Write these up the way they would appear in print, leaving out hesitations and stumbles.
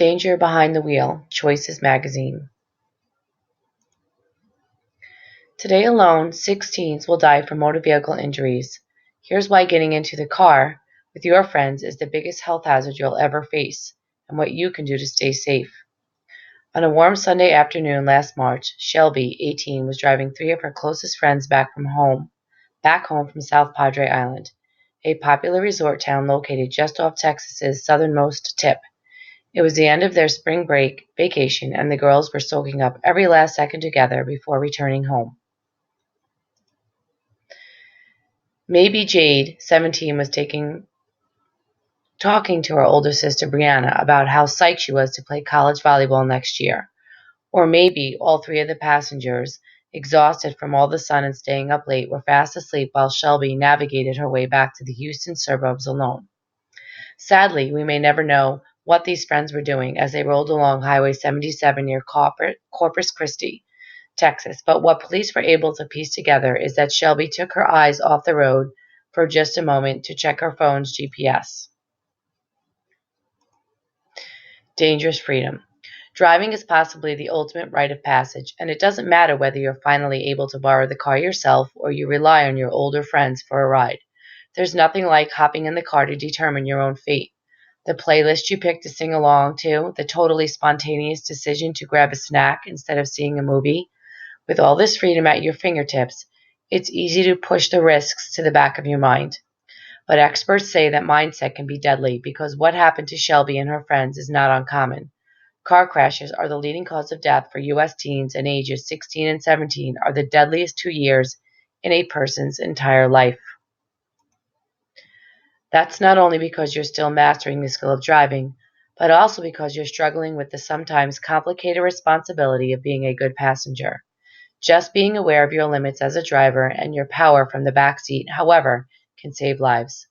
Danger Behind the Wheel, Choices Magazine. Today alone, 6 teens will die from motor vehicle injuries. Here's why getting into the car with your friends is the biggest health hazard you'll ever face, and what you can do to stay safe. On a warm Sunday afternoon last March, Shelby, 18, was driving 3 of her closest friends back home from South Padre Island, a popular resort town located just off Texas's southernmost tip. It was the end of their spring break vacation, and the girls were soaking up every last second together before returning home. Maybe Jade, 17, was talking to her older sister Brianna about how psyched she was to play college volleyball next year. Or maybe all 3 of the passengers, exhausted from all the sun and staying up late, were fast asleep while Shelby navigated her way back to the Houston suburbs alone. Sadly, we may never know what these friends were doing as they rolled along Highway 77 near Corpus Christi, Texas, but what police were able to piece together is that Shelby took her eyes off the road for just a moment to check her phone's GPS. Dangerous freedom. Driving is possibly the ultimate rite of passage, and it doesn't matter whether you're finally able to borrow the car yourself or you rely on your older friends for a ride. There's nothing like hopping in the car to determine your own fate. The playlist you pick to sing along to, the totally spontaneous decision to grab a snack instead of seeing a movie. With all this freedom at your fingertips, it's easy to push the risks to the back of your mind. But experts say that mindset can be deadly because what happened to Shelby and her friends is not uncommon. Car crashes are the leading cause of death for U.S. teens, and ages 16 and 17 are the deadliest 2 years in a person's entire life. That's not only because you're still mastering the skill of driving, but also because you're struggling with the sometimes complicated responsibility of being a good passenger. Just being aware of your limits as a driver and your power from the back seat, however, can save lives.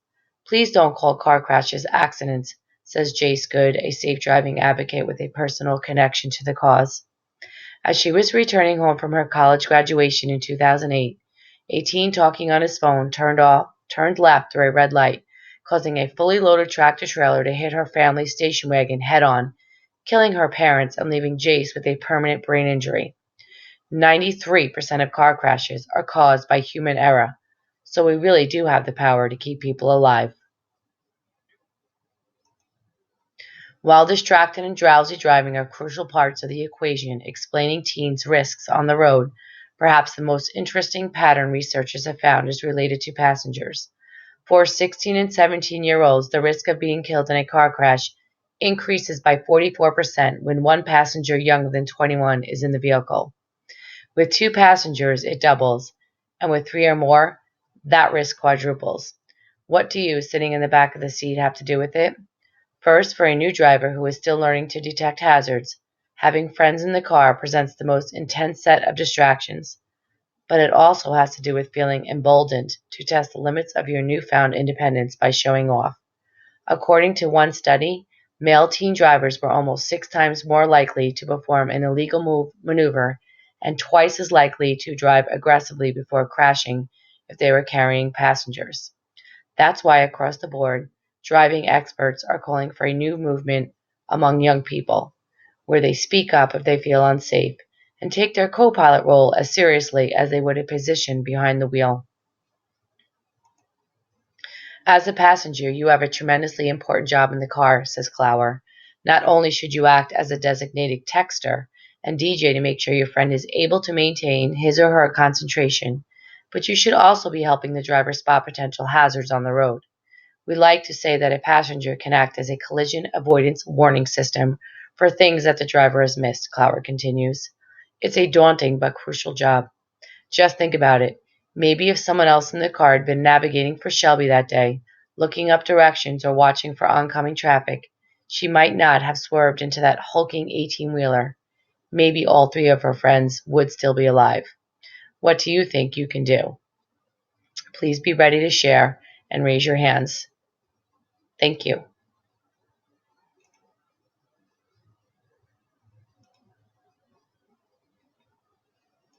Please don't call car crashes accidents, says Jace Good, a safe driving advocate with a personal connection to the cause. As she was returning home from her college graduation in 2008, a teen talking on his phone turned left through a red light, causing a fully loaded tractor-trailer to hit her family's station wagon head-on, killing her parents and leaving Jace with a permanent brain injury. 93% of car crashes are caused by human error, so we really do have the power to keep people alive. While distracted and drowsy driving are crucial parts of the equation explaining teens' risks on the road, perhaps the most interesting pattern researchers have found is related to passengers. For 16 and 17-year-olds, the risk of being killed in a car crash increases by 44% when one passenger younger than 21 is in the vehicle. With 2 passengers, it doubles, and with 3 or more, that risk quadruples. What do you, sitting in the back of the seat, have to do with it? First, for a new driver who is still learning to detect hazards, having friends in the car presents the most intense set of distractions. But it also has to do with feeling emboldened to test the limits of your newfound independence by showing off. According to one study, male teen drivers were almost 6 times more likely to perform an illegal maneuver and twice as likely to drive aggressively before crashing if they were carrying passengers. That's why across the board, driving experts are calling for a new movement among young people, where they speak up if they feel unsafe and take their co-pilot role as seriously as they would a position behind the wheel. As a passenger, you have a tremendously important job in the car, says Clower. Not only should you act as a designated texter and DJ to make sure your friend is able to maintain his or her concentration, but you should also be helping the driver spot potential hazards on the road. We like to say that a passenger can act as a collision avoidance warning system for things that the driver has missed, Clower continues. It's a daunting but crucial job. Just think about it. Maybe if someone else in the car had been navigating for Shelby that day, looking up directions or watching for oncoming traffic, she might not have swerved into that hulking 18-wheeler. Maybe all 3 of her friends would still be alive. What do you think you can do? Please be ready to share and raise your hands. Thank you.